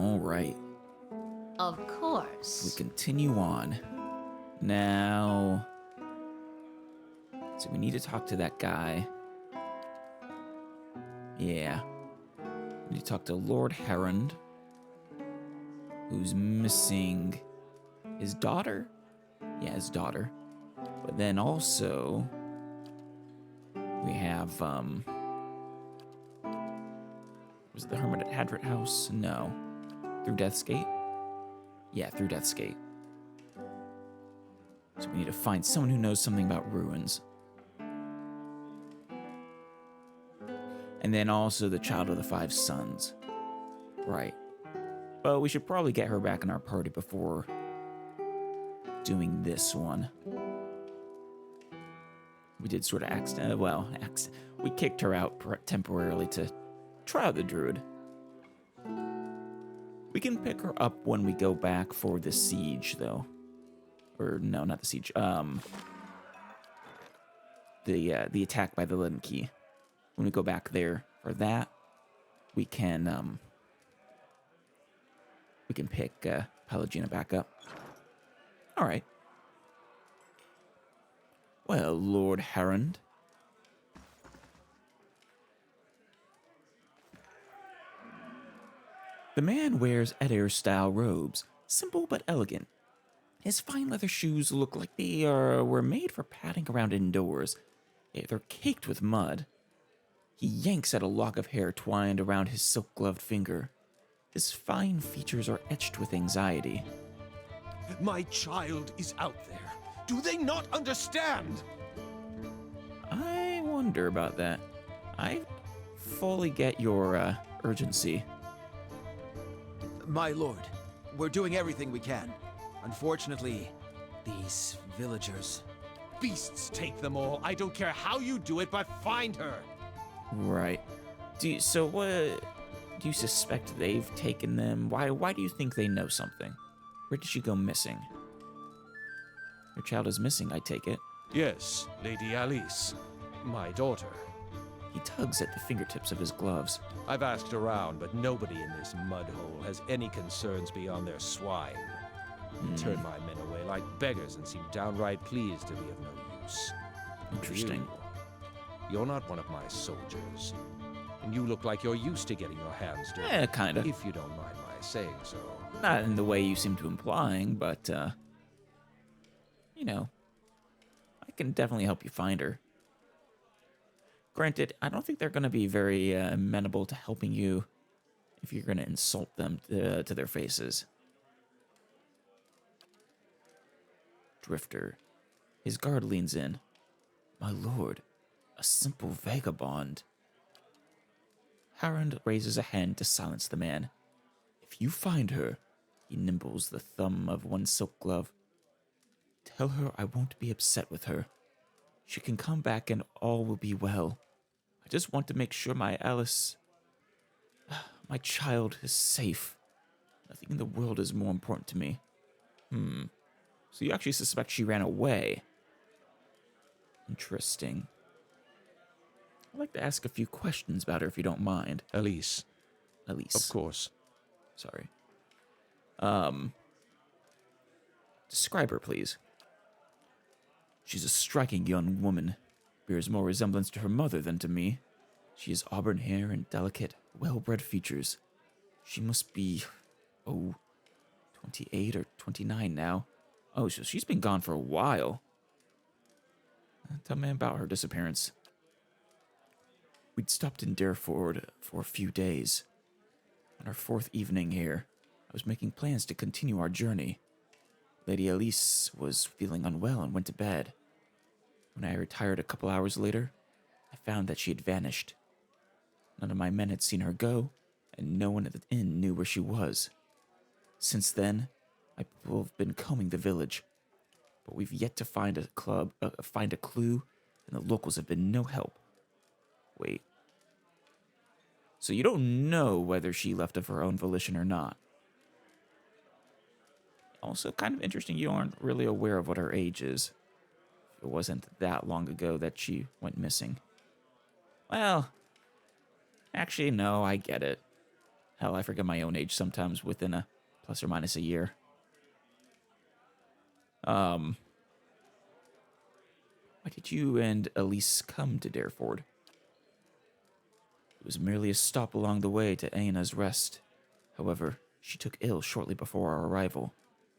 All right. Of We course. continue on. Now, so we need to talk to that guy. Yeah. We need to talk to Lord Herond, who's missing his daughter? Yeah, his daughter. But then also, we have, was it the Hermit at Hadrit House? No. Through Death's Gate? Yeah, through Death's Gate. So we need to find someone who knows something about ruins. And then also the Child of the Five Sons. Right. But we should probably get her back in our party before doing this one. We did sort of we kicked her out temporarily to try out the druid. We can pick her up when we go back for the siege, though. Or no, not the siege. The attack by the Leaden Key. When we go back there for that, we can pick Pelagina back up. All right. Well, Lord Herond. The man wears Edir-style robes, simple but elegant. His fine leather shoes look like they were made for padding around indoors. Yet they're caked with mud. He yanks at a lock of hair twined around his silk-gloved finger. His fine features are etched with anxiety. My child is out there. Do they not understand? I wonder about that. I fully get your urgency. My lord, we're doing everything we can. Unfortunately, these villagers... Beasts take them all. I don't care how you do it, but find her. Right. Do you suspect they've taken them? Why do you think they know something? Where did she go missing? Your child is missing, I take it. Yes, Lady Alice, my daughter. He tugs at the fingertips of his gloves. I've asked around, but nobody in this mud hole has any concerns beyond their swine. Turn my men away like beggars and seem downright pleased to be of no use. Interesting. You're not one of my soldiers, and you look like you're used to getting your hands dirty. Yeah, kinda. If you don't mind my saying so. Not in the way you seem to implying, but, you know, I can definitely help you find her. Granted, I don't think they're going to be very amenable to helping you if you're going to insult them to their faces. Drifter. His guard leans in. My lord, a simple vagabond. Harrond raises a hand to silence the man. If you find her, he nimbles the thumb of one silk glove. Tell her I won't be upset with her. She can come back and all will be well. I just want to make sure my Alice, my child, is safe. Nothing in the world is more important to me. So you actually suspect she ran away. Interesting. I'd like to ask a few questions about her if you don't mind. Alice. Elise. Of course. Sorry. Describe her, please. She's a striking young woman. Bears more resemblance to her mother than to me. She has auburn hair and delicate, well-bred features. She must be, 28 or 29 now. Oh, so she's been gone for a while. Tell me about her disappearance. We'd stopped in Dareford for a few days. On our fourth evening here, I was making plans to continue our journey. Lady Elise was feeling unwell and went to bed. When I retired a couple hours later, I found that she had vanished. None of my men had seen her go, and no one at the inn knew where she was. Since then, my people have been combing the village, but we've yet to find a clue, and the locals have been no help. Wait. So you don't know whether she left of her own volition or not. Also, kind of interesting, you aren't really aware of what her age is. It wasn't that long ago that she went missing. Well, actually, no, I get it. Hell, I forget my own age sometimes within a plus or minus a year. Why did you and Elise come to Dareford? It was merely a stop along the way to Aina's Rest. However, she took ill shortly before our arrival,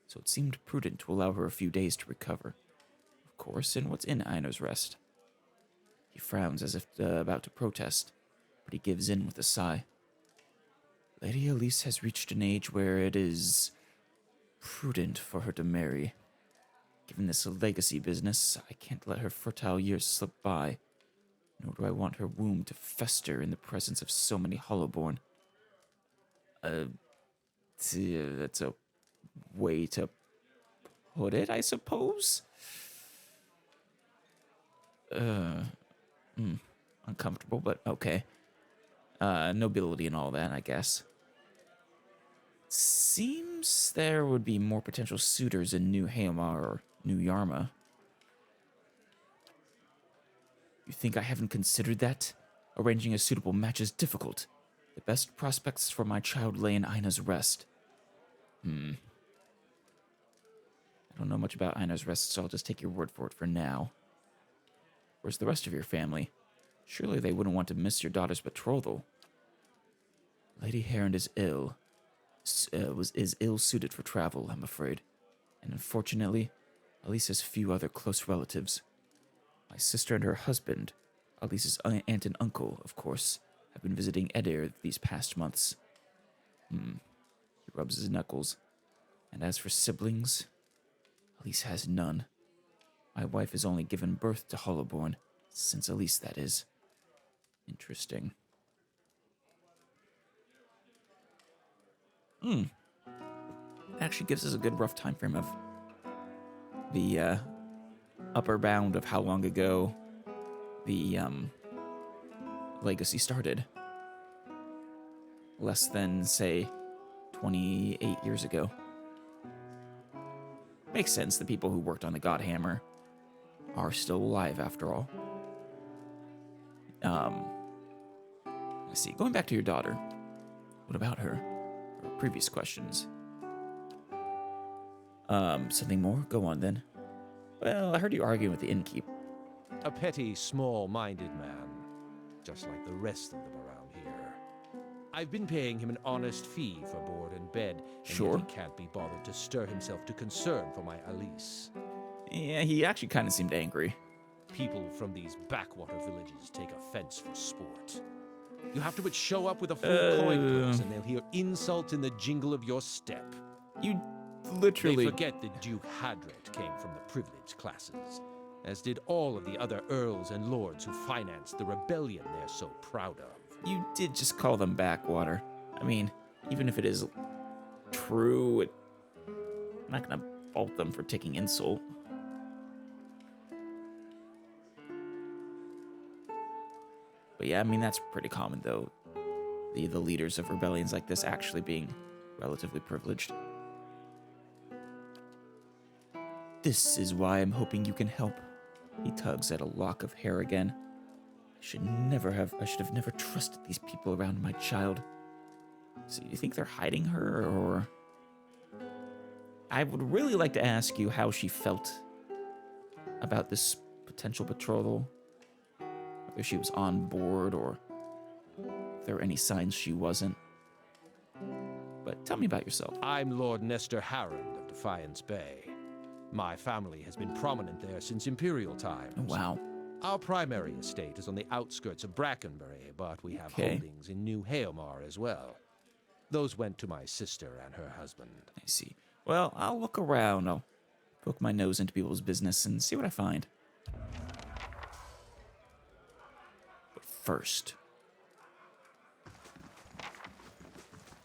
so it seemed prudent to allow her a few days to recover. Of course, and what's in Aina's Rest? He frowns as if about to protest, but he gives in with a sigh. Lady Elise has reached an age where it is prudent for her to marry. Given this legacy business, I can't let her fertile years slip by, nor do I want her womb to fester in the presence of so many Hollowborn. That's a way to put it, I suppose? Uncomfortable, but okay. Nobility and all that, I guess. Seems there would be more potential suitors in New Haomar or New Yarma. You think I haven't considered that? Arranging a suitable match is difficult. The best prospects for my child lay in Aina's Rest. I don't know much about Aina's Rest, so I'll just take your word for it for now. Where's the rest of your family? Surely they wouldn't want to miss your daughter's betrothal. Lady Heron is ill. Is ill-suited for travel, I'm afraid. And unfortunately, Elise has few other close relatives. My sister and her husband, Elise's aunt and uncle, of course, have been visiting Edir these past months. He rubs his knuckles. And as for siblings, Elise has none. My wife has only given birth to Hollowborn, since Elise, that is. Interesting. It actually gives us a good rough time frame of the upper bound of how long ago the legacy started. Less than, say, 28 years ago. Makes sense, the people who worked on the Godhammer are still alive after all. Let's see, going back to your daughter. What about her? Or previous questions. Something more? Go on then. Well, I heard you arguing with the innkeep. A petty, small-minded man, just like the rest of them around here. I've been paying him an honest fee for board and bed, and Sure. yet he can't be bothered to stir himself to concern for my Elise. Yeah, he actually kind of seemed angry. People from these backwater villages take offense for sport. You have to but show up with a full coin purse, and they'll hear insult in the jingle of your step. You literally... They forget that Duke Hadret came from the privileged classes, as did all of the other earls and lords who financed the rebellion they're so proud of. You did just call them backwater. I mean, even if it is true, I'm not going to fault them for taking insult. But yeah, I mean, that's pretty common, though. The leaders of rebellions like this actually being relatively privileged. This is why I'm hoping you can help. He tugs at a lock of hair again. I should have never trusted these people around my child. So you think they're hiding her, or... I would really like to ask you how she felt about this potential betrothal. Whether she was on board, or if there were any signs she wasn't. But tell me about yourself. I'm Lord Nestor Harrond of Defiance Bay. My family has been prominent there since Imperial times. Oh, wow. Our primary estate is on the outskirts of Brackenbury, but we have holdings in New Haomar as well. Those went to my sister and her husband. I see. Well, I'll look around. I'll poke my nose into people's business and see what I find. But first,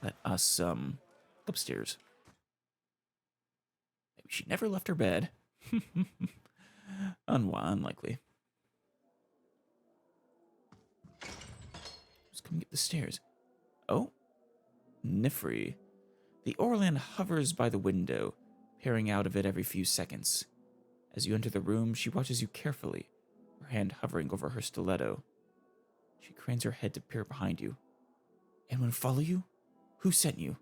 let us, upstairs. Maybe she never left her bed. Unlikely. Just come get the stairs. Oh, Nifri. The Orlan hovers by the window, peering out of it every few seconds. As you enter the room, she watches you carefully, her hand hovering over her stiletto. She cranes her head to peer behind you. Anyone follow you? Who sent you?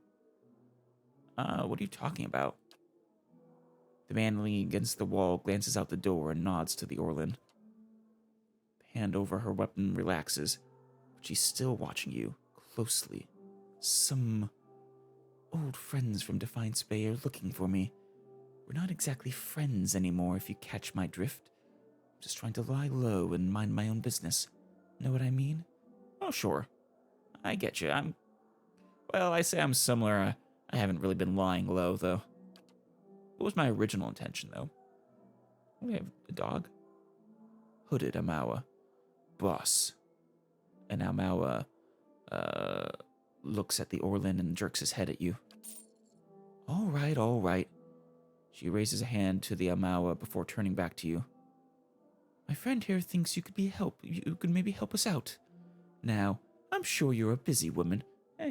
What are you talking about? The man leaning against the wall glances out the door and nods to the Orlin. The hand over her weapon relaxes, but she's still watching you closely. Some old friends from Defiance Bay are looking for me. We're not exactly friends anymore, if you catch my drift. I'm just trying to lie low and mind my own business. Know what I mean? Oh, sure. I get you. I say I'm similar. I haven't really been lying low, though. What was my original intention, though? We have a dog. Hooded Amawa. Boss. And Amawa, looks at the Orlin and jerks his head at you. All right, all right. She raises a hand to the Amawa before turning back to you. My friend here thinks you could maybe help us out. Now, I'm sure you're a busy woman.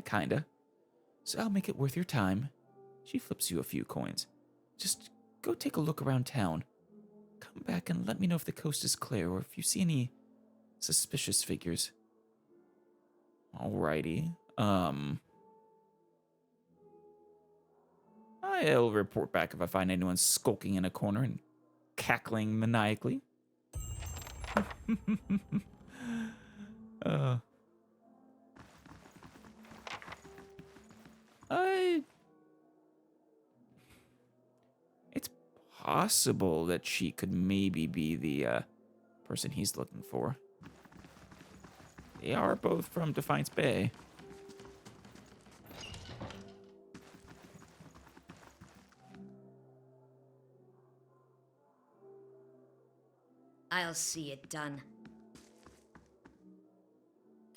Kinda. So I'll make it worth your time. She flips you a few coins. Just go take a look around town. Come back and let me know if the coast is clear or if you see any suspicious figures. Alrighty. I'll report back if I find anyone skulking in a corner and cackling maniacally. It's possible that she could maybe be the person he's looking for. They are both from Defiance Bay. I'll see it done.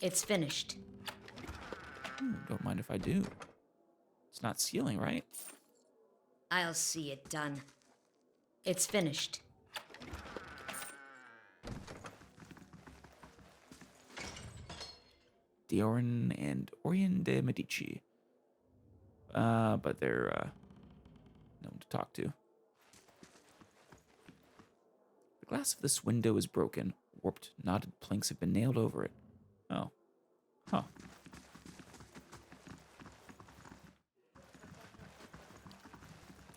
It's finished. Don't mind if I do. It's not sealing, right? I'll see it done. It's finished. Diorin and Orion de Medici. But they're, no one to talk to. The glass of this window is broken. Warped, knotted planks have been nailed over it. Oh. Huh.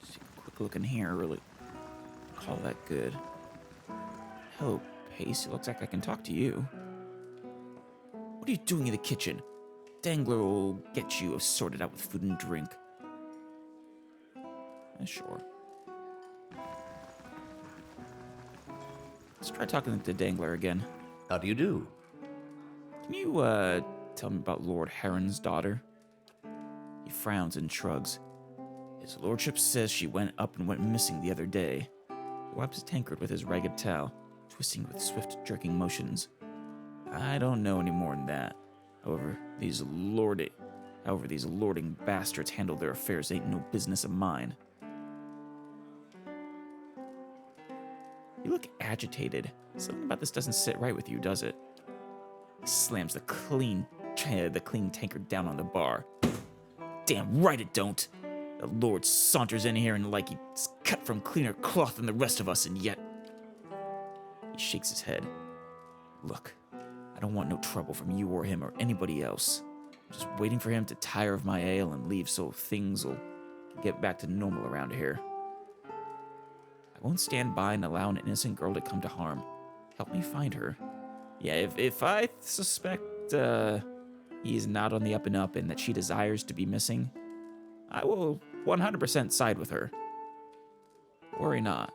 Just take a quick look in here, really. Call that good. Hello, Pace. It looks like I can talk to you. What are you doing in the kitchen? Dangler will get you sorted out with food and drink. Sure. Let's try talking to Dangler again. How do you do? Can you, tell me about Lord Heron's daughter? He frowns and shrugs. His lordship says she went up and went missing the other day. He wipes his tankard with his ragged towel, twisting with swift, jerking motions. I don't know any more than that. However, these lording bastards handle their affairs ain't no business of mine. You look agitated. Something about this doesn't sit right with you, does it? He slams the clean tankard down on the bar. Damn right it don't. The Lord saunters in here and like he's cut from cleaner cloth than the rest of us, and yet... He shakes his head. Look, I don't want no trouble from you or him or anybody else. I'm just waiting for him to tire of my ale and leave so things will get back to normal around here. I won't stand by and allow an innocent girl to come to harm. Help me find her. Yeah, if I suspect he is not on the up and up and that she desires to be missing, I will 100% side with her. Worry not.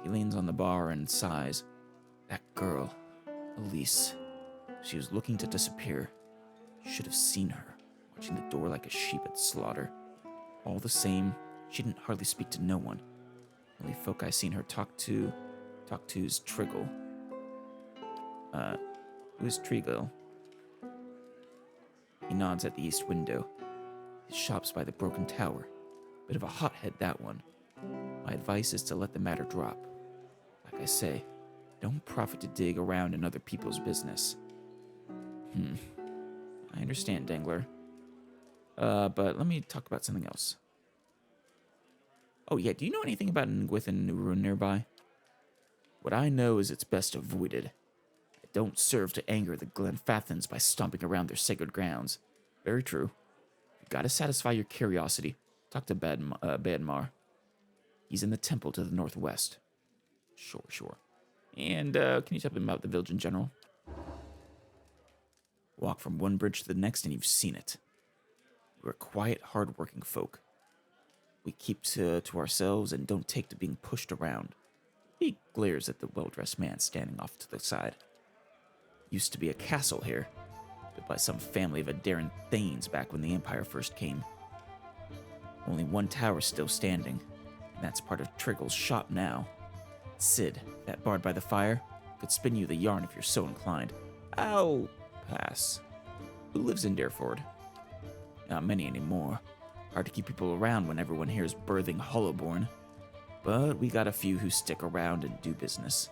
He leans on the bar and sighs. That girl, Elise, she was looking to disappear. Should have seen her, watching the door like a sheep at slaughter. All the same, she didn't hardly speak to no one. Only folk I seen her talk to's Triggle. Who's Triggle? He nods at the east window. His shop's by the broken tower. Bit of a hothead, that one. My advice is to let the matter drop. Like I say, don't profit to dig around in other people's business. I understand, Dangler. But let me talk about something else. Oh yeah, do you know anything about Ngwith and ruin nearby? What I know is it's best avoided. Don't serve to anger the Glenfathans by stomping around their sacred grounds. Very true. You gotta satisfy your curiosity. Talk to Badmar. He's in the temple to the northwest. Sure. And can you tell me about the village in general? Walk from one bridge to the next and you've seen it. We're quiet, hard-working folk. We keep to ourselves and don't take to being pushed around. He glares at the well-dressed man standing off to the side. Used to be a castle here, built by some family of Adaran Thanes back when the Empire first came. Only one tower still standing, and that's part of Triggle's shop now. Sid, that bard by the fire, could spin you the yarn if you're so inclined. I'll pass. Who lives in Dareford? Not many anymore. Hard to keep people around when everyone hears birthing Hollowborn. But we got a few who stick around and do business.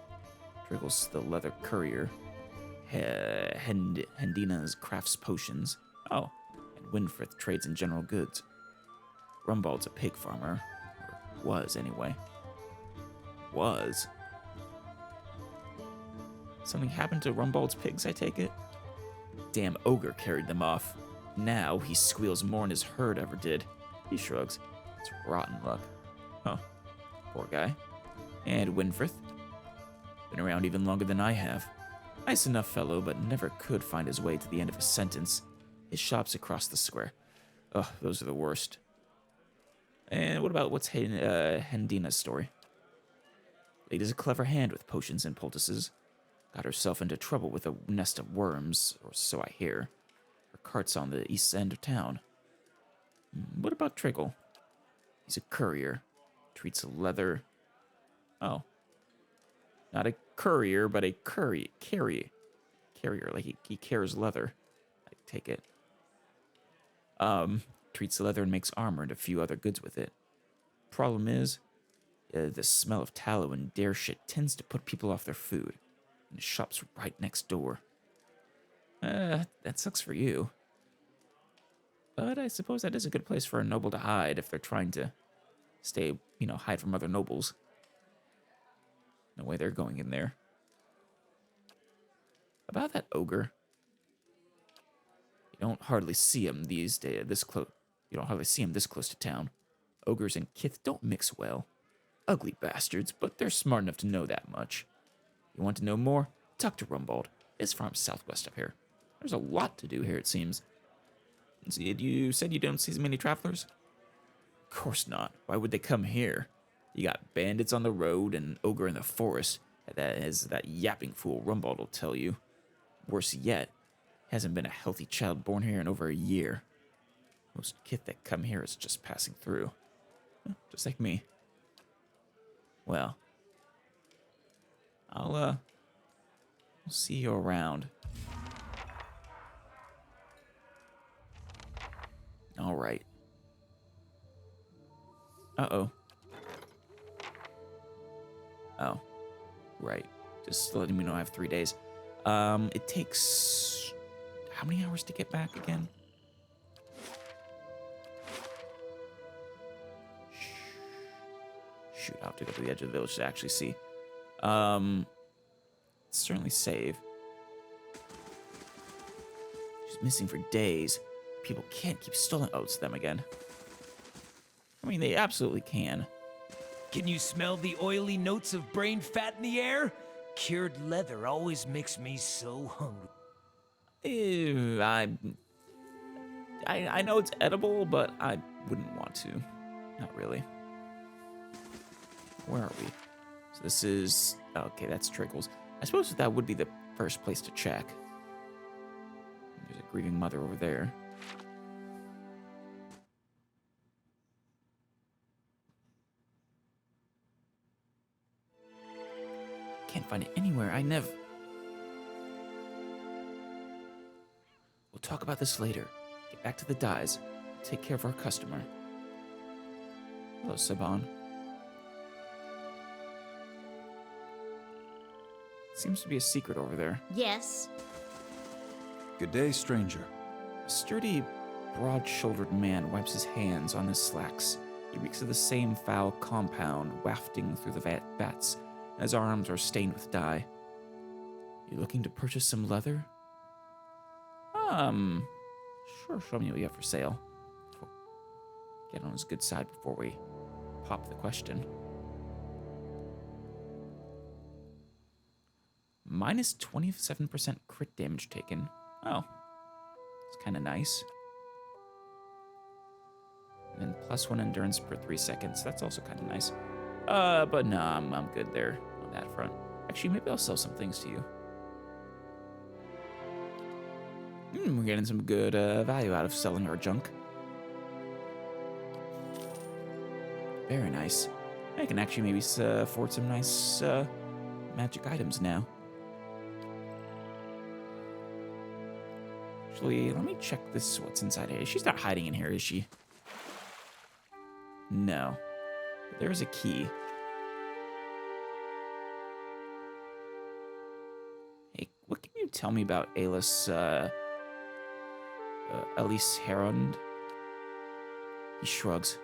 Triggle's the leather courier. Hendina's crafts potions. Oh, and Winfrith trades in general goods. Rumbald's a pig farmer. Or was, anyway. Was? Something happened to Rumbald's pigs, I take it? Damn ogre carried them off. Now he squeals more than his herd ever did. He shrugs. It's rotten luck. Huh. Poor guy. And Winfrith? Been around even longer than I have. Nice enough fellow, but never could find his way to the end of a sentence. His shop's across the square. Ugh, those are the worst. And what's Hendina's story? Lady's a clever hand with potions and poultices. Got herself into trouble with a nest of worms, or so I hear. Her cart's on the east end of town. What about Triggle? He's a courier. Treats leather. Oh. Not a courier, but a carrier, like he carries leather. I take it. Treats leather and makes armor and a few other goods with it. Problem is, the smell of tallow and dare shit tends to put people off their food. And the shop's right next door. That sucks for you. But I suppose that is a good place for a noble to hide if they're trying to hide from other nobles. No way they're going in there. About that ogre. You don't hardly see him these days, this close. You don't hardly see him this close to town. Ogres and kith don't mix well. Ugly bastards, but they're smart enough to know that much. You want to know more? Talk to Rumbald. His farm's southwest of here. There's a lot to do here, it seems. You said you don't see as many travelers? Of course not. Why would they come here? You got bandits on the road and ogre in the forest. That yapping fool Rumbald will tell you. Worse yet, hasn't been a healthy child born here in over a year. Most kith that come here is just passing through. Just like me. Well, I'll see you around. All right. Uh-oh. Oh, right. Just letting me know I have 3 days. It takes how many hours to get back again? Shoot, I'll have to go to the edge of the village to actually see. Certainly save. She's missing for days. People can't keep stolen. Oh, it's them again. I mean, they absolutely can. Can you smell the oily notes of brain fat in the air? Cured leather always makes me so hungry. Ew, I know it's edible, but I wouldn't want to. Not really. Where are we? So this is... Okay, that's Triggles. I suppose that would be the first place to check. There's a grieving mother over there. Can't find it anywhere. I never... We'll talk about this later. Get back to the dyes. Take care of our customer. Hello, Saban. Seems to be a secret over there. Yes. Good day, stranger. A sturdy, broad-shouldered man wipes his hands on his slacks. He reeks of the same foul compound wafting through the vats. His arms are stained with dye. You looking to purchase some leather? Sure, show me what you have for sale. Get on his good side before we pop the question. Minus 27% crit damage taken. Oh, it's kind of nice. And then plus 1 endurance per 3 seconds. That's also kind of nice. But no, I'm good there on that front. Actually, maybe I'll sell some things to you. We're getting some good value out of selling our junk. Very nice. I can actually maybe afford some nice magic items now. Actually, let me check this. What's inside here? She's not hiding in here, is she? No. But there's a key. Hey, what can you tell me about Alice Herond? He shrugs.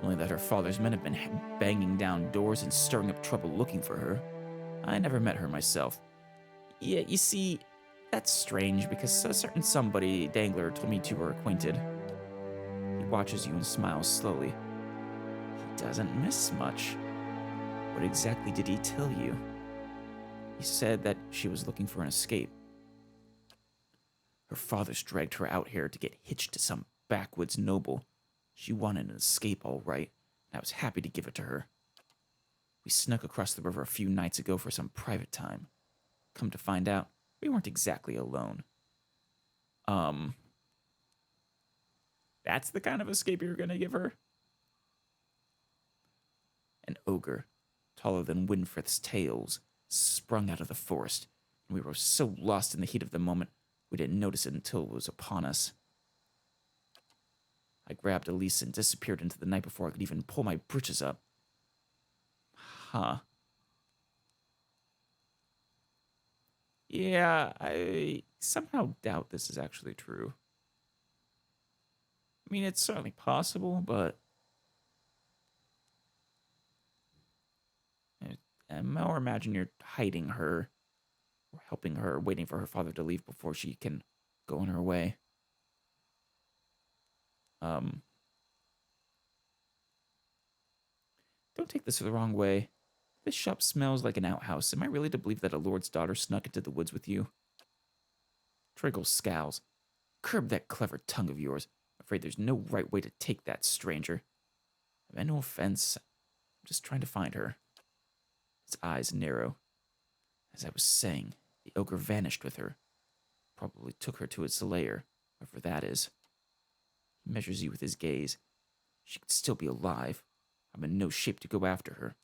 Only that her father's men have been banging down doors and stirring up trouble looking for her. I never met her myself. Yeah, you see, that's strange because a certain somebody, Dangler, told me two were acquainted. He watches you and smiles slowly. He doesn't miss much. What exactly did he tell you? He said that she was looking for an escape. Her father's dragged her out here to get hitched to some backwoods noble. She wanted an escape, all right, and I was happy to give it to her. We snuck across the river a few nights ago for some private time. Come to find out, we weren't exactly alone. That's the kind of escape you're gonna give her? An ogre, taller than Winfrith's tails, sprung out of the forest, and we were so lost in the heat of the moment, we didn't notice it until it was upon us. I grabbed Elise and disappeared into the night before I could even pull my britches up. Huh. Yeah, I somehow doubt this is actually true. I mean, it's certainly possible, but I more imagine you're hiding her or helping her, waiting for her father to leave before she can go on her way. Don't take this the wrong way. This shop smells like an outhouse. Am I really to believe that a lord's daughter snuck into the woods with you? Triggle scowls. Curb that clever tongue of yours. I'm afraid there's no right way to take that, stranger. I meant no offense. I'm just trying to find her. His eyes narrow. As I was saying, the ogre vanished with her. Probably took her to its lair, wherever that is. He measures you with his gaze. She could still be alive. I'm in no shape to go after her.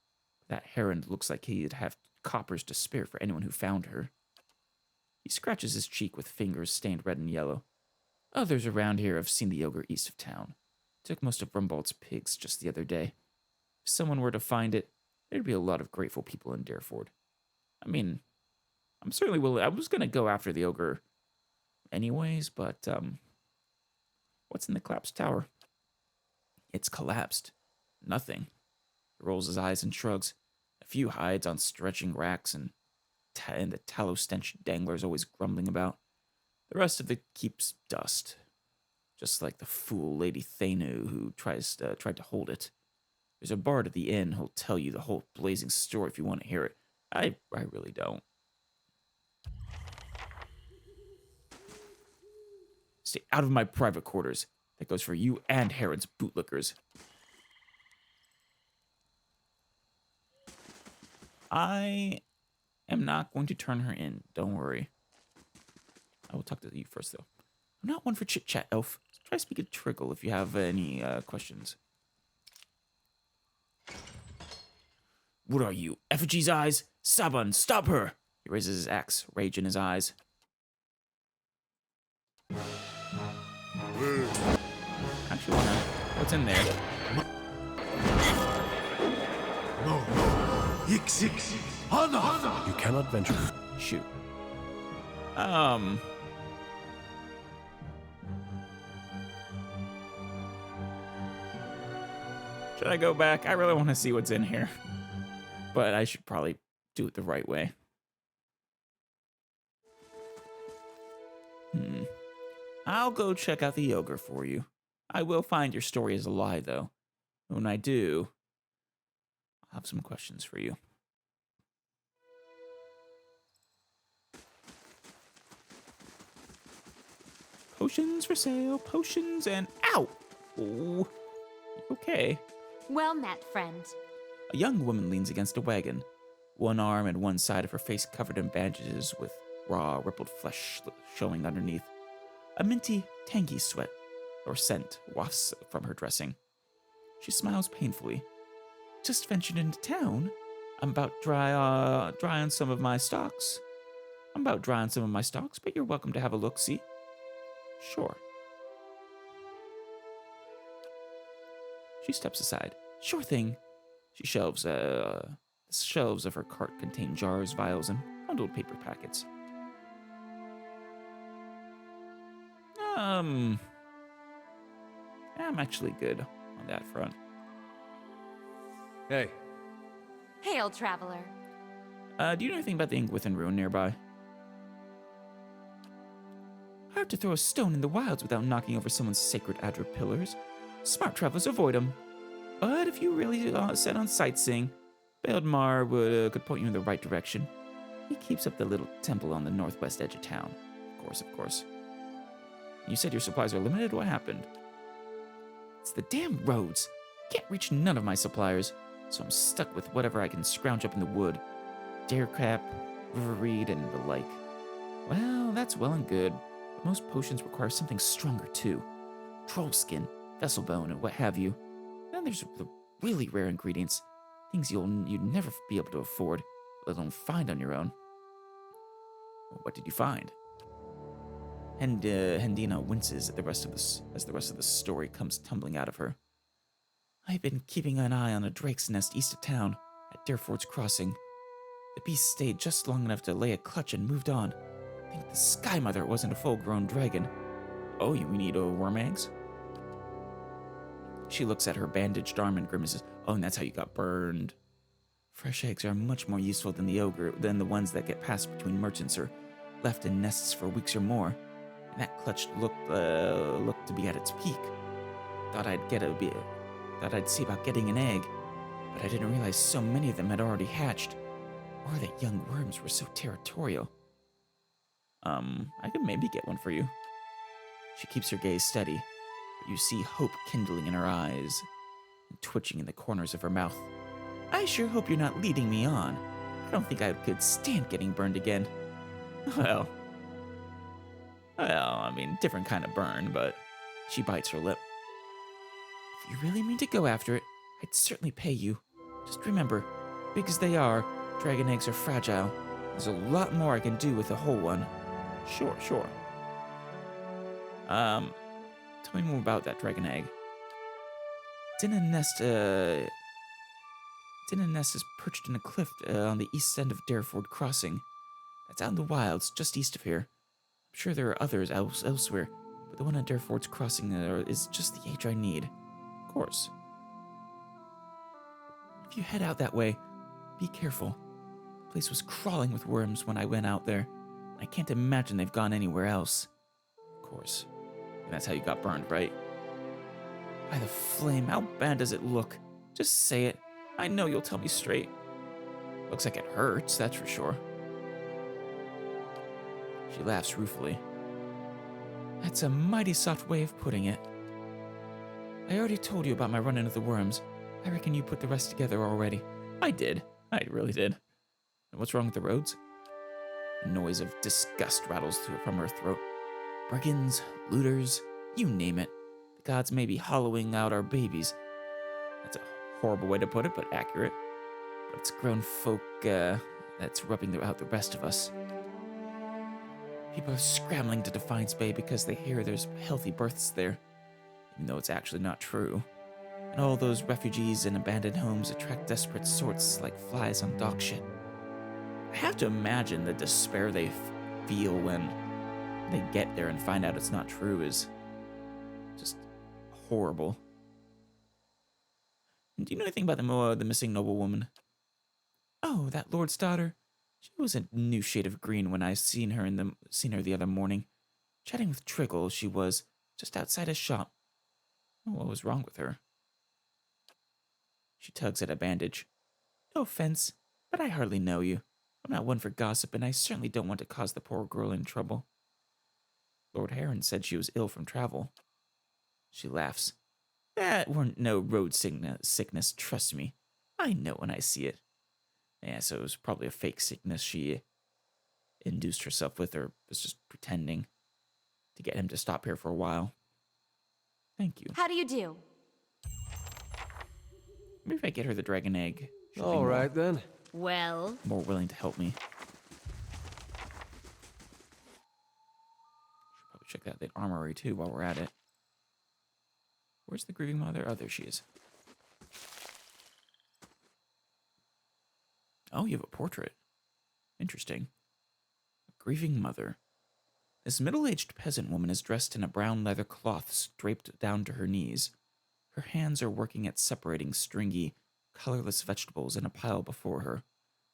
That Herond looks like he'd have coppers to spare for anyone who found her. He scratches his cheek with fingers stained red and yellow. Others around here have seen the ogre east of town. Took most of Rumbald's pigs just the other day. If someone were to find it, there'd be a lot of grateful people in Dareford. I mean, I'm certainly willing. I was going to go after the ogre anyways, but what's in the collapsed tower? It's collapsed. Nothing. He rolls his eyes and shrugs. A few hides on stretching racks and the tallow stench Dangler's always grumbling about. The rest of it keeps dust. Just like the fool Lady Thanu who tried to hold it. There's a bard at the inn who'll tell you the whole blazing story if you want to hear it. I really don't. Stay out of my private quarters. That goes for you and Herod's bootlickers. I am not going to turn her in. Don't worry. I will talk to you first, though. I'm not one for chit-chat, elf. Try speaking to Triggle if you have any questions. What are you, Effigy's eyes? Saban, stop her! He raises his axe, rage in his eyes. Actually, what's in there? You cannot venture. Shoot. Should I go back? I really want to see what's in here. But I should probably do it the right way. I'll go check out the ogre for you. I will find your story is a lie, though. When I do, I'll have some questions for you. Potions for sale, potions and... Ow! Oh, okay. Well met, friend. A young woman leans against a wagon, one arm and one side of her face covered in bandages with raw, rippled flesh showing underneath. A minty, tangy sweat, or scent, wafts from her dressing. She smiles painfully. Just ventured into town. I'm about dry on some of my stocks. But you're welcome to have a look-see. Sure. She steps aside. Sure thing. The shelves of her cart contain jars, vials, and bundled paper packets. I'm actually good on that front. Hey, Hail, traveler. Do you know anything about the Ingwithan ruin nearby? Hard to throw a stone in the wilds without knocking over someone's sacred Adra pillars. Smart travelers avoid them. But if you really set on sightseeing, Baldmar could point you in the right direction. He keeps up the little temple on the northwest edge of town. Of course. You said your supplies are limited? What happened? It's the damn roads. Can't reach none of my suppliers, so I'm stuck with whatever I can scrounge up in the wood. Deercrap, river reed, and the like. Well, that's well and good, but most potions require something stronger too. Troll skin, vessel bone, and what have you. Then there's the really rare ingredients, things you'd never be able to afford, let alone find on your own. What did you find? And Hendina winces at as the rest of the story comes tumbling out of her. I've been keeping an eye on a drake's nest east of town, at Dareford's Crossing. The beast stayed just long enough to lay a clutch and moved on. Think the Sky Mother wasn't a full-grown dragon. Oh, you need worm eggs? She looks at her bandaged arm and grimaces. Oh, and that's how you got burned. Fresh eggs are much more useful than the ones that get passed between merchants or left in nests for weeks or more. And that clutch looked to be at its peak. Thought I'd see about getting an egg, but I didn't realize so many of them had already hatched, or that young worms were so territorial. I could maybe get one for you. She keeps her gaze steady, but you see hope kindling in her eyes and twitching in the corners of her mouth. I sure hope you're not leading me on. I don't think I could stand getting burned again. Well, I mean, different kind of burn, but she bites her lip. If you really mean to go after it, I'd certainly pay you. Just remember, big as they are, dragon eggs are fragile. There's a lot more I can do with a whole one. Sure. Tell me more about that dragon egg. It's in a nest is perched in a cliff on the east end of Dareford Crossing. That's out in the wilds, just east of here. I'm sure there are others elsewhere, but the one at Dareford's Crossing is just the age I need. Of course. If you head out that way, be careful. The place was crawling with worms when I went out there. I can't imagine they've gone anywhere else. Of course. And that's how you got burned, right? By the flame, how bad does it look? Just say it. I know you'll tell me straight. Looks like it hurts, that's for sure. She laughs ruefully. That's a mighty soft way of putting it. I already told you about my run-in with the worms. I reckon you put the rest together already. I did. I really did. And what's wrong with the roads? A noise of disgust rattles from her throat. Brigands, looters, you name it. The gods may be hollowing out our babies. That's a horrible way to put it, but accurate. But it's grown folk that's rubbing out the rest of us. People are scrambling to Defiance Bay because they hear there's healthy births there, even though it's actually not true. And all those refugees and abandoned homes attract desperate sorts like flies on dog shit. I have to imagine the despair they feel when they get there and find out it's not true is just horrible. And do you know anything about the missing noblewoman? Oh, that lord's daughter. She was a new shade of green when I seen her the other morning. Chatting with Triggle, she was just outside a shop. What was wrong with her? She tugs at a bandage. No offense, but I hardly know you. I'm not one for gossip, and I certainly don't want to cause the poor girl any trouble. Lord Heron said she was ill from travel. She laughs. That weren't no road sickness, trust me. I know when I see it. Yeah, so it was probably a fake sickness she induced herself with, or was just pretending to get him to stop here for a while. Thank you. How do you do? Maybe if I get her the dragon egg, she'll be All right, then. Well, more willing to help me. Should probably check out the armory too while we're at it. Where's the grieving mother? Oh, there she is. Oh, you have a portrait. Interesting. A grieving mother. This middle-aged peasant woman is dressed in a brown leather cloth draped down to her knees. Her hands are working at separating stringy, colorless vegetables in a pile before her,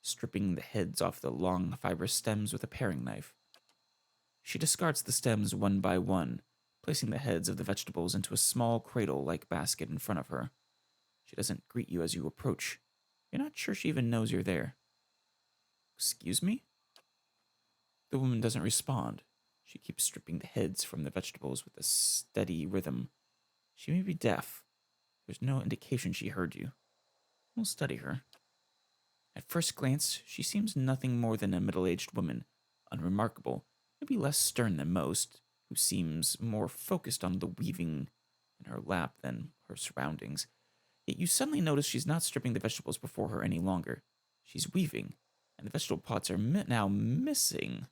stripping the heads off the long, fibrous stems with a paring knife. She discards the stems one by one, placing the heads of the vegetables into a small cradle-like basket in front of her. She doesn't greet you as you approach. You're not sure she even knows you're there. Excuse me? The woman doesn't respond. She keeps stripping the heads from the vegetables with a steady rhythm. She may be deaf. There's no indication she heard you. We'll study her. At first glance, she seems nothing more than a middle-aged woman, unremarkable, maybe less stern than most, who seems more focused on the weaving in her lap than her surroundings. Yet you suddenly notice she's not stripping the vegetables before her any longer. She's weaving, and the vegetable pots are now missing.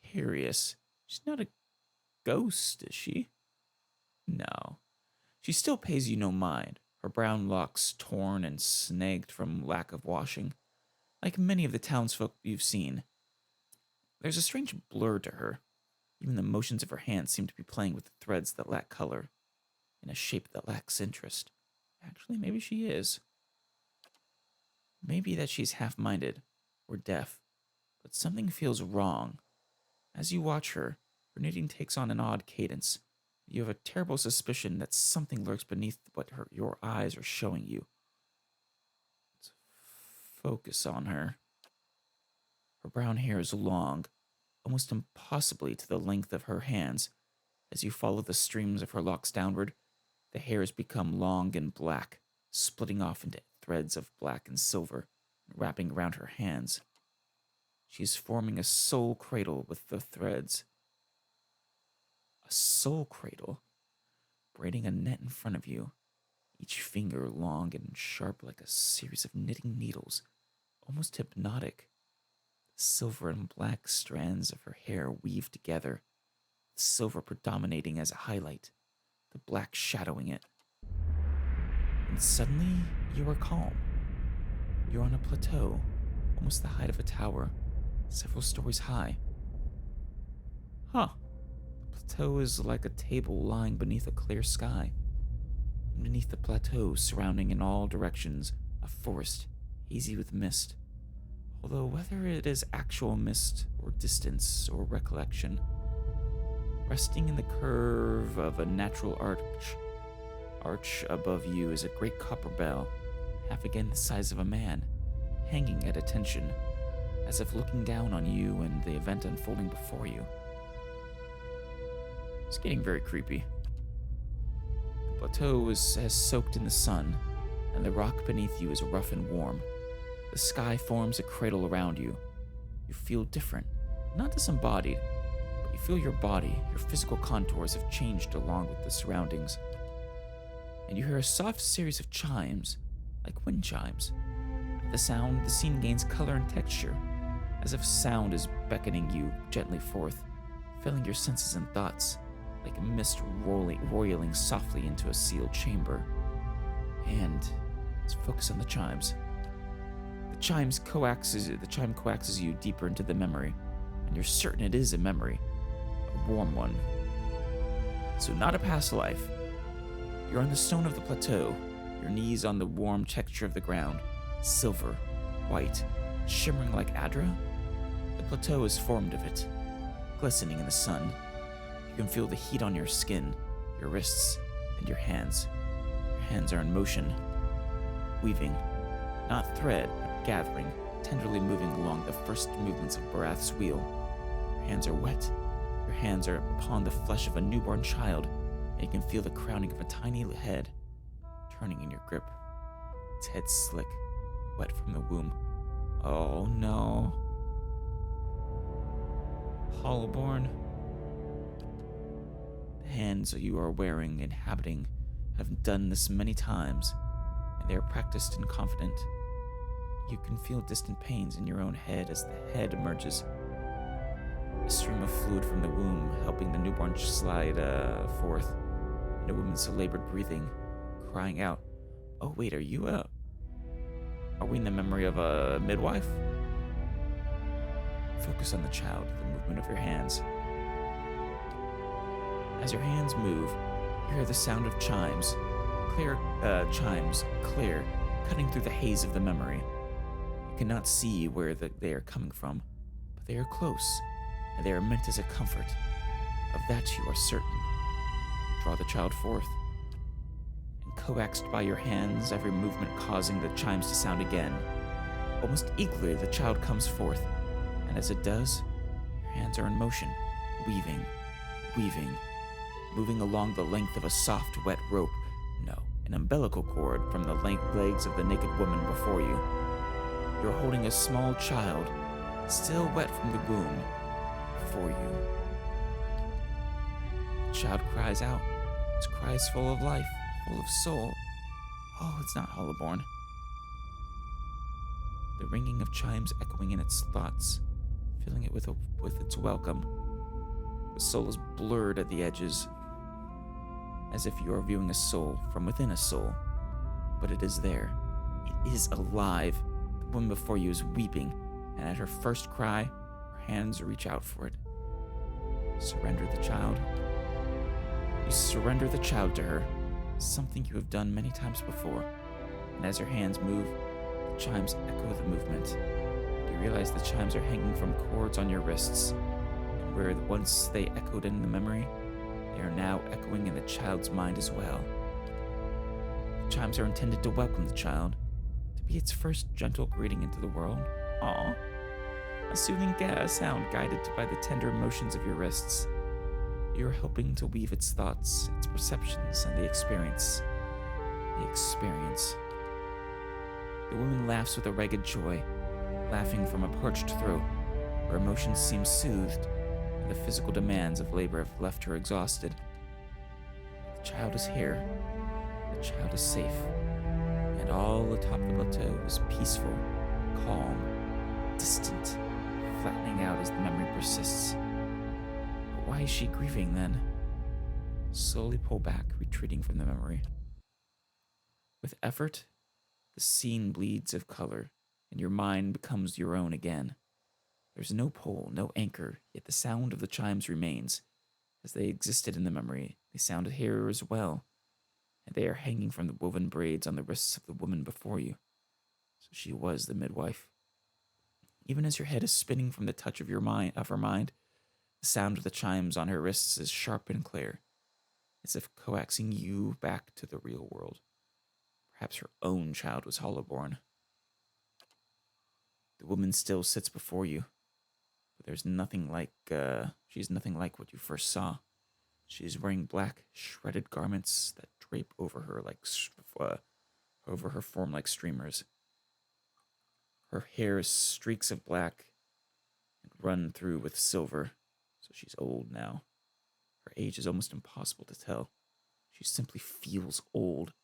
Curious. She's not a ghost, is she? No. She still pays you no mind, her brown locks torn and snagged from lack of washing. Like many of the townsfolk you've seen, there's a strange blur to her. Even the motions of her hands seem to be playing with the threads that lack color, in a shape that lacks interest. Actually, maybe she is. Maybe that she's half-minded, or deaf, but something feels wrong. As you watch her, her knitting takes on an odd cadence. You have a terrible suspicion that something lurks beneath what your eyes are showing you. Let's focus on her. Her brown hair is long, almost impossibly to the length of her hands. As you follow the streams of her locks downward, the hair has become long and black, splitting off into threads of black and silver, and wrapping around her hands. She is forming a soul cradle with the threads. A soul cradle, braiding a net in front of you, each finger long and sharp like a series of knitting needles, almost hypnotic. The silver and black strands of her hair weave together, the silver predominating as a highlight, the black shadowing it. And suddenly, you are calm. You're on a plateau, almost the height of a tower, several stories high. The plateau is like a table lying beneath a clear sky. And beneath the plateau, surrounding in all directions, a forest, hazy with mist. Although whether it is actual mist, or distance, or recollection, resting in the curve of a natural arch above you is a great copper bell, half again the size of a man, hanging at attention, as if looking down on you and the event unfolding before you. It's getting very creepy. The plateau has soaked in the sun, and the rock beneath you is rough and warm. The sky forms a cradle around you. You feel different, not disembodied, but you feel your body, your physical contours have changed along with the surroundings. And you hear a soft series of chimes, like wind chimes. At the sound, the scene gains color and texture, as if sound is beckoning you gently forth, filling your senses and thoughts, like a mist roiling softly into a sealed chamber. And let's focus on the chimes. The chime coaxes you deeper into the memory, and you're certain it is a memory, a warm one. So not a past life. You're on the stone of the plateau, your knees on the warm texture of the ground, silver, white, shimmering like Adra? The plateau is formed of it, glistening in the sun. You can feel the heat on your skin, your wrists, and your hands. Your hands are in motion, weaving, not thread, but gathering, tenderly moving along the first movements of Barath's wheel. Your hands are wet. Your hands are upon the flesh of a newborn child, and you can feel the crowning of a tiny head turning in your grip. Its head slick, wet from the womb. Oh no. Hollowborn. The hands you are wearing, inhabiting, have done this many times, and they are practiced and confident. You can feel distant pains in your own head as the head emerges. A stream of fluid from the womb helping the newborn slide forth, and a woman's labored breathing, crying out, "Oh wait, are we in the memory of a midwife?" Focus on the child, the movement of your hands. As your hands move, you hear the sound of chimes, clear, cutting through the haze of the memory. You cannot see where they are coming from, but they are close, and they are meant as a comfort. Of that you are certain. Draw the child forth, and coaxed by your hands, every movement causing the chimes to sound again. Almost eagerly, the child comes forth, and as it does, your hands are in motion, weaving, moving along the length of a soft, wet rope. No, an umbilical cord from the legs of the naked woman before you. You're holding a small child, still wet from the womb, before you. The child cries out. Its cry is full of life, full of soul. Oh, it's not Hollowborn. The ringing of chimes echoing in its thoughts, filling it with its welcome. The soul is blurred at the edges, as if you are viewing a soul from within a soul. But it is there. It is alive. The woman before you is weeping, and at her first cry, her hands reach out for it. Surrender the child. You surrender the child to her, something you have done many times before. And as your hands move, the chimes echo the movement. You realize the chimes are hanging from cords on your wrists, and where once they echoed in the memory, they are now echoing in the child's mind as well. The chimes are intended to welcome the child, to be its first gentle greeting into the world. Aw. A soothing sound guided by the tender motions of your wrists. You're helping to weave its thoughts, its perceptions, and the experience. The experience. The woman laughs with a ragged joy, laughing from a parched throat, where emotions seem soothed, and the physical demands of labor have left her exhausted. The child is here. The child is safe. And all atop the plateau is peaceful, calm, distant, flattening out as the memory persists. But why is she grieving then? Slowly pull back, retreating from the memory. With effort, the scene bleeds of color, and your mind becomes your own again. There's no pole, no anchor, yet the sound of the chimes remains. As they existed in the memory, they sounded here as well, and they are hanging from the woven braids on the wrists of the woman before you. So she was the midwife. Even as your head is spinning from the touch of her mind, the sound of the chimes on her wrists is sharp and clear, as if coaxing you back to the real world. Perhaps her own child was Hollowborn. The woman still sits before you, but she's nothing like what you first saw. She is wearing black, shredded garments that drape over her over her form like streamers. Her hair is streaks of black and run through with silver, so she's old now. Her age is almost impossible to tell. She simply feels old,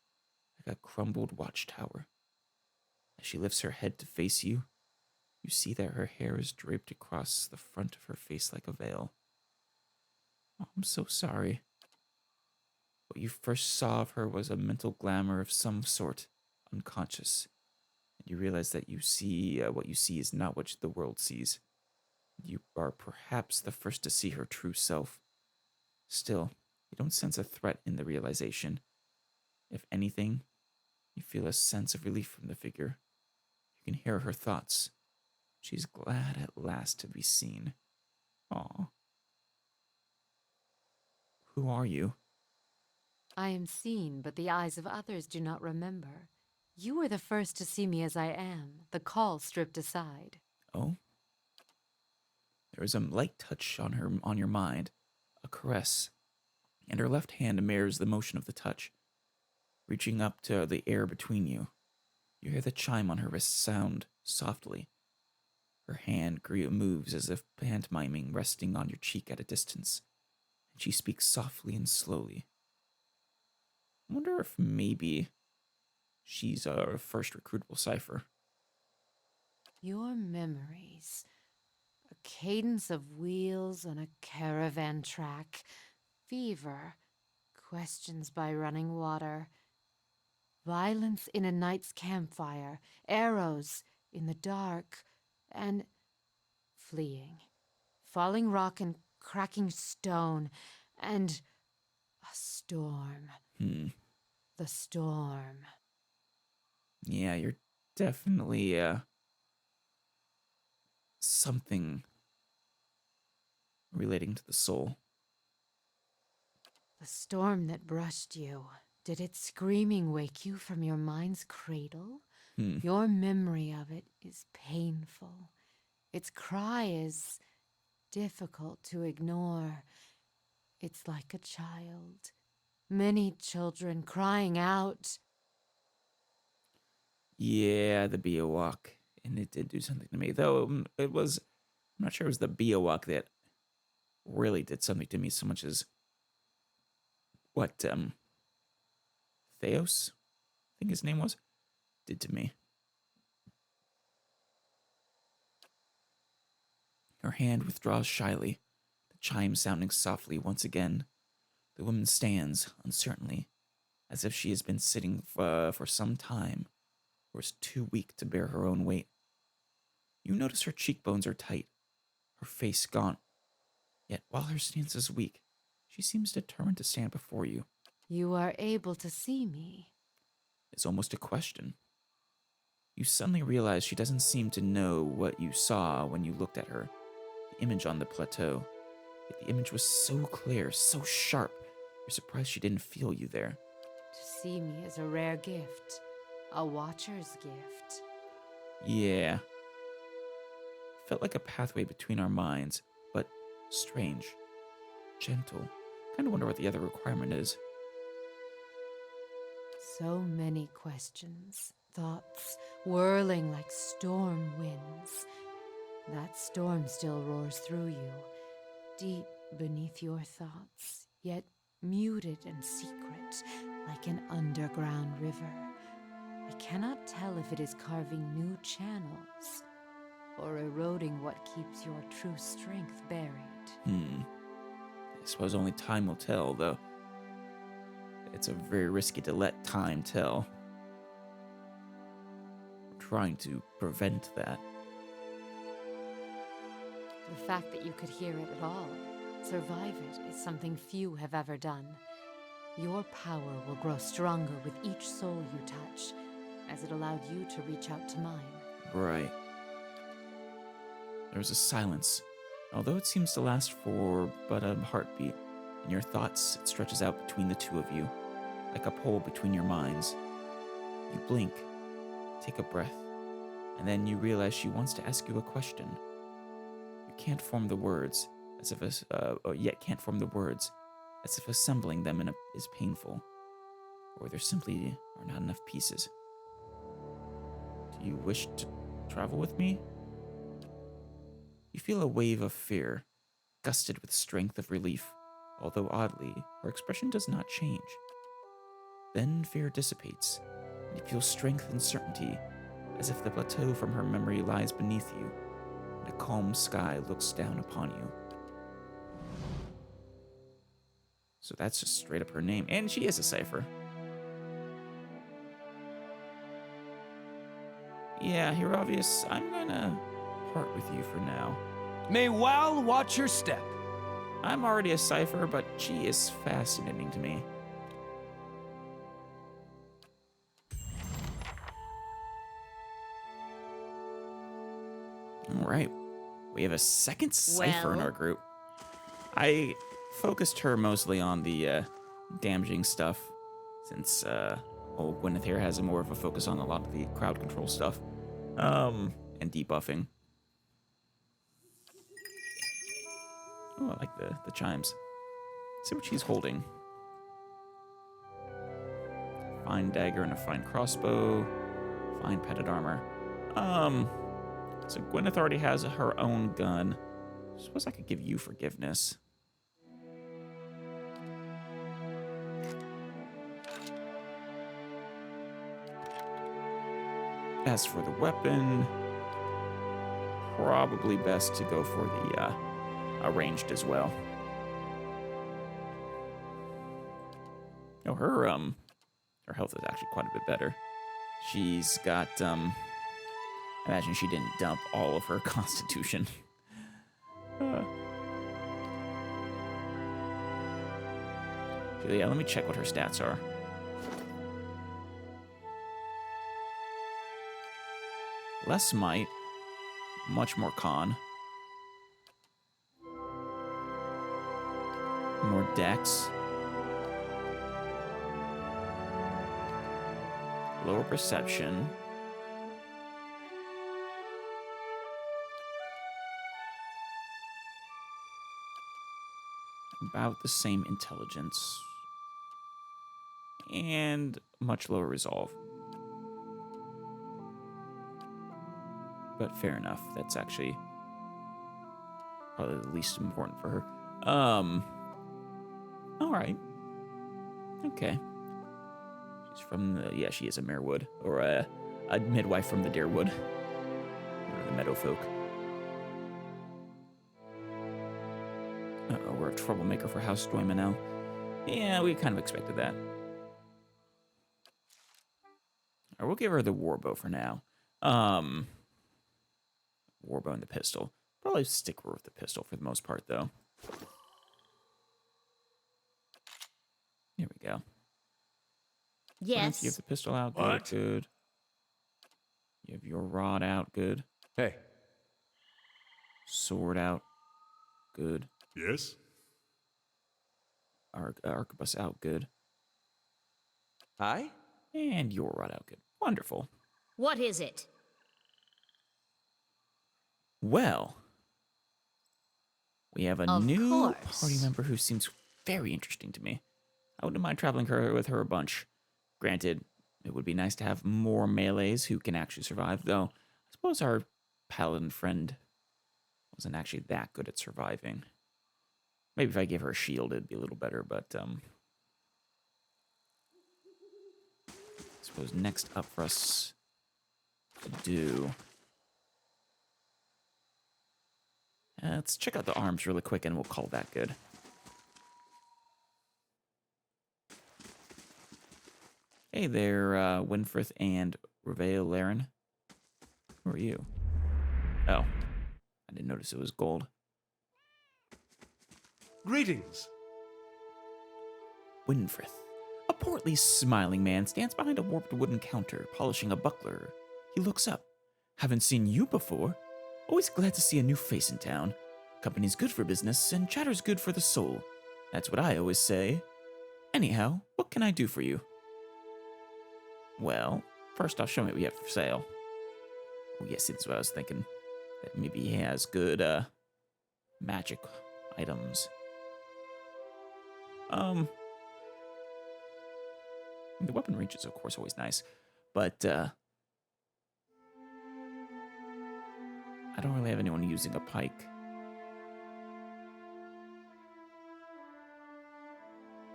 like a crumbled watchtower. As she lifts her head to face you, you see that her hair is draped across the front of her face like a veil. Oh, I'm so sorry. What you first saw of her was a mental glamour of some sort, unconscious. And you realize that what you see is not what the world sees. You are perhaps the first to see her true self. Still, you don't sense a threat in the realization. If anything, you feel a sense of relief from the figure. You can hear her thoughts, She's glad at last to be seen. Aw. Who are you? I am seen, but the eyes of others do not remember. You were the first to see me as I am, the call stripped aside. Oh? There is a light touch on your mind, a caress, and her left hand mirrors the motion of the touch, reaching up to the air between you. You hear the chime on her wrist sound softly. Her hand moves as if pantomiming, resting on your cheek at a distance, and she speaks softly and slowly. I wonder if maybe she's our first recruitable cipher. Your memories. A cadence of wheels on a caravan track. Fever. Questions by running water. Violence in a night's campfire. Arrows in the dark. And fleeing. Falling rock and cracking stone. And a storm. The storm. Yeah, you're definitely, something relating to the soul. The storm that brushed you. Did its screaming wake you from your mind's cradle? Your memory of it is painful. Its cry is difficult to ignore. It's like a child. Many children crying out. Yeah, the Biowak. And it did do something to me. Though it was, I'm not sure it was the Biowak that really did something to me so much as what, Theos, I think his name was, did to me. Her hand withdraws shyly, the chime sounding softly once again. The woman stands uncertainly, as if she has been sitting for some time, or is too weak to bear her own weight. You notice her cheekbones are tight, her face gaunt. Yet while her stance is weak, she seems determined to stand before you. You are able to see me. It's almost a question. You suddenly realize she doesn't seem to know what you saw when you looked at her, the image on the plateau. Yet the image was so clear, so sharp, you're surprised she didn't feel you there. To see me is a rare gift. A watcher's gift. Yeah. Felt like a pathway between our minds, but strange, gentle. Kind of wonder what the other requirement is. So many questions, thoughts whirling like storm winds. That storm still roars through you, deep beneath your thoughts, yet muted and secret, like an underground river. I cannot tell if it is carving new channels or eroding what keeps your true strength buried. I suppose only time will tell, though. It's very risky to let time tell. We're trying to prevent that. The fact that you could hear it at all, survive it, is something few have ever done. Your power will grow stronger with each soul you touch, as it allowed you to reach out to mine. Right. There's a silence. Although it seems to last for but a heartbeat, in your thoughts it stretches out between the two of you, like a pole between your minds. You blink, take a breath, and then you realize she wants to ask you a question. You can't form the words, as if assembling them is painful, or there simply are not enough pieces. Do you wish to travel with me? You feel a wave of fear, gusted with strength of relief, although oddly, her expression does not change. Then fear dissipates, and you feel strength and certainty, as if the plateau from her memory lies beneath you, and a calm sky looks down upon you. So that's just straight up her name, and she is a cipher. Yeah, Hierovius, I'm gonna part with you for now. May Wal watch your step. I'm already a cipher, but she is fascinating to me. All right. We have a second Cypher in Well? our group. I focused her mostly on the damaging stuff, since Gwyneth here has more of a focus on a lot of the crowd control stuff, and debuffing. Oh, I like the chimes. See what she's holding. Fine dagger and a fine crossbow. Fine padded armor. So Gwyneth already has her own gun. Suppose I could give you forgiveness. As for the weapon, probably best to go for the ranged as well. No, her health is actually quite a bit better. She's got I imagine she didn't dump all of her constitution. So yeah, let me check what her stats are. Less might, much more con. More dex. Lower perception. About the same intelligence. And much lower resolve. But fair enough. That's actually probably the least important for her. All right. Okay. She's from the, yeah, she is a Marewood, or a midwife from the Deerwood, or the Meadowfolk. Uh-oh, we're a troublemaker for House Doyman now. Yeah, we kind of expected that. All right, we'll give her the warbow for now. Warbow and the pistol. Probably stick with the pistol for the most part, though. Here we go. Yes. You have the pistol out. What? Good. You have your rod out. Good. Hey. Sword out. Good. Yes? Arquebus out. Good. Hi? And your rod out. Good. Wonderful. What is it? Well, we have a Of new course. party member who seems very interesting to me. I wouldn't mind traveling with her a bunch. Granted, it would be nice to have more melees who can actually survive, though I suppose our paladin friend wasn't actually that good at surviving. Maybe if I gave her a shield, it'd be a little better, but I suppose next up for us to do... let's check out the arms really quick, and we'll call that good. Hey there, Winfrith and Reveil Laren. Who are you? Oh, I didn't notice it was gold. Greetings. Winfrith. A portly, smiling man stands behind a warped wooden counter, polishing a buckler. He looks up. Haven't seen you before. Always glad to see a new face in town. Company's good for business, and chatter's good for the soul. That's what I always say. Anyhow, what can I do for you? Well, first off, show me what you have for sale. Oh, yes, that's what I was thinking. That maybe he has good, magic items. The weapon range is, of course, always nice, but, I don't really have anyone using a pike.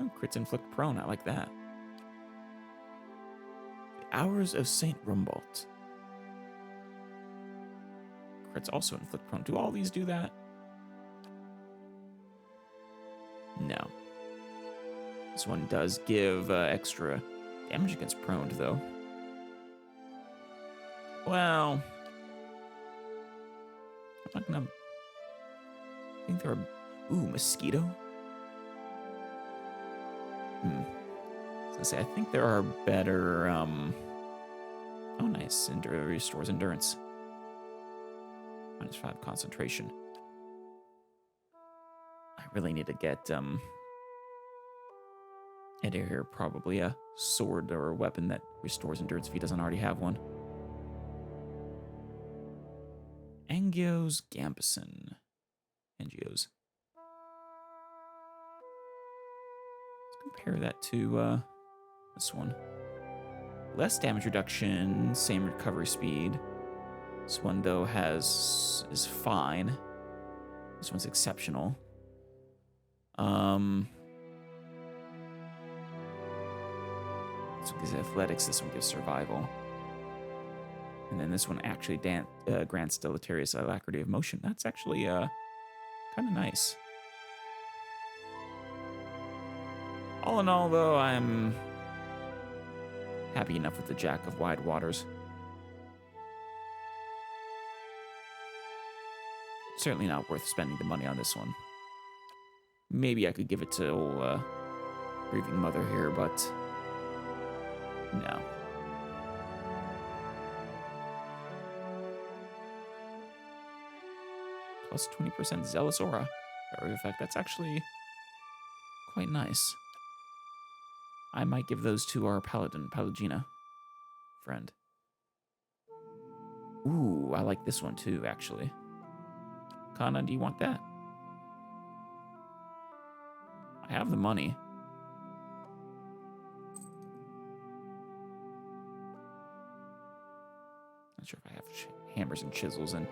Oh, crits inflict prone, I like that. The Hours of St. Rumbold. Crits also inflict prone. Do all these do that? No. This one does give extra damage against prone, though. Well... I'm not gonna... I think there are... Ooh, mosquito? I was gonna say, I think there are better, Oh, nice. Restores endurance. -5 concentration. I really need to get Eder here probably a sword or a weapon that restores endurance if he doesn't already have one. Angios Gambison. Angios. Let's compare that to this one. Less damage reduction, same recovery speed. This one though is fine. This one's exceptional. This one gives athletics, this one gives survival. And then this one actually grants deleterious alacrity of motion. That's actually kind of nice. All in all, though, I'm happy enough with the Jack of Wide Waters. Certainly not worth spending the money on this one. Maybe I could give it to old Grieving Mother here, but no. Plus 20% Zealous Aura. Barrier effect. That's actually quite nice. I might give those to our Palagina friend. Ooh, I like this one too, actually. Kana, do you want that? I have the money. Not sure if I have hammers and chisels and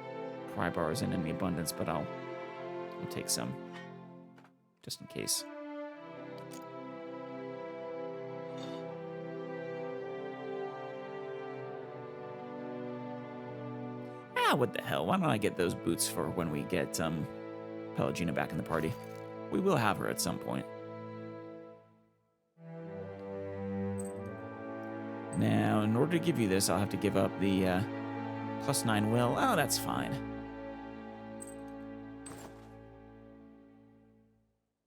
pry bars in any abundance, but I'll take some just in case. What the hell? Why don't I get those boots for when we get Pelagina back in the party? We will have her at some point. Now, in order to give you this, I'll have to give up the +9 will. Oh, that's fine.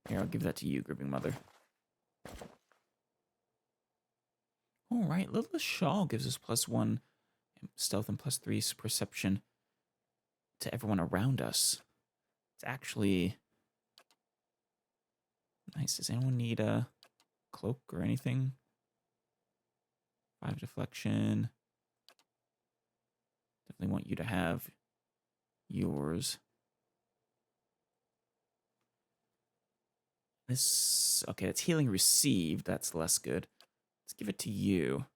Here, I'll give that to you, Gripping Mother. All right, Lilith Shawl gives us +1 stealth and +3 perception to everyone around us. It's actually nice. Does anyone need a cloak or anything? 5 deflection. Definitely want you to have yours. This, okay, that's healing received. That's less good. Let's give it to you.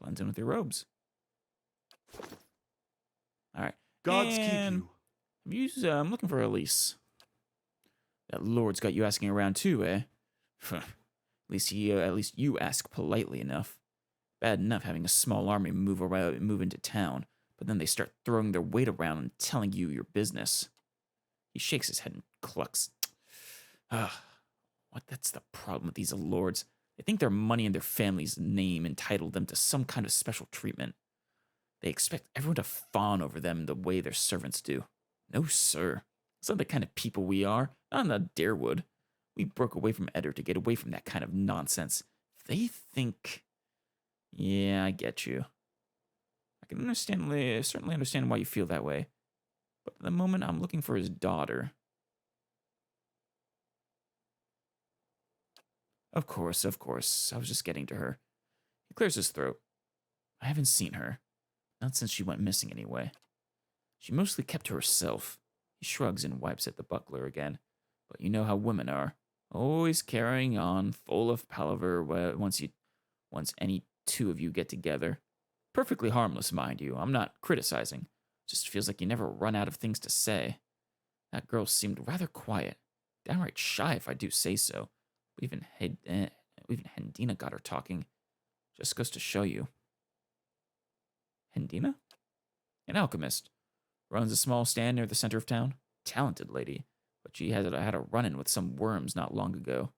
Blends in with your robes. All right. Gods keep And you. I'm looking for Elise. That lord's got you asking around too, eh? at least you ask politely enough. Bad enough having a small army move into town, but then they start throwing their weight around and telling you your business. He shakes his head and clucks. That's the problem with these lords. They think their money and their family's name entitled them to some kind of special treatment. They expect everyone to fawn over them the way their servants do. No, sir. That's not the kind of people we are. Not in the Darewood. We broke away from Eder to get away from that kind of nonsense. They think... Yeah, I get you. I can certainly understand why you feel that way. But at the moment, I'm looking for his daughter. Of course. I was just getting to her. He clears his throat. I haven't seen her. Not since she went missing, anyway. She mostly kept to herself. He shrugs and wipes at the buckler again. But you know how women are. Always carrying on, full of palaver once any two of you get together. Perfectly harmless, mind you. I'm not criticizing. Just feels like you never run out of things to say. That girl seemed rather quiet. Downright shy, if I do say so. But even Hendina got her talking. Just goes to show you. Hendina? An alchemist. Runs a small stand near the center of town. Talented lady. But she had a run-in with some worms not long ago.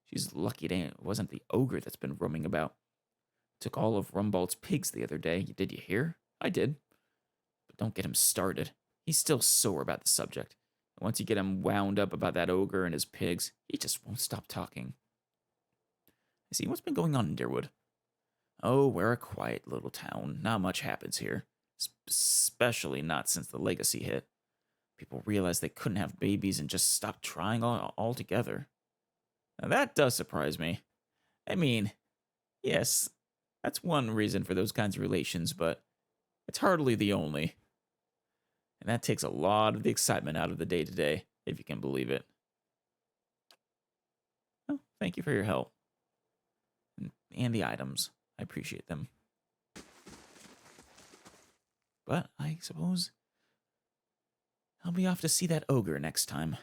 She's lucky it wasn't the ogre that's been roaming about. Took all of Rumbald's pigs the other day. Did you hear? I did. But don't get him started. He's still sore about the subject. And once you get him wound up about that ogre and his pigs, he just won't stop talking. See, what's been going on in Deerwood? Oh, we're a quiet little town. Not much happens here. Especially not since the legacy hit. People realized they couldn't have babies and just stopped trying altogether. Now that does surprise me. I mean, yes, that's one reason for those kinds of relations, but it's hardly the only. And that takes a lot of the excitement out of the day-to-day, if you can believe it. Oh, thank you for your help. And the items. I appreciate them. But I suppose I'll be off to see that ogre next time.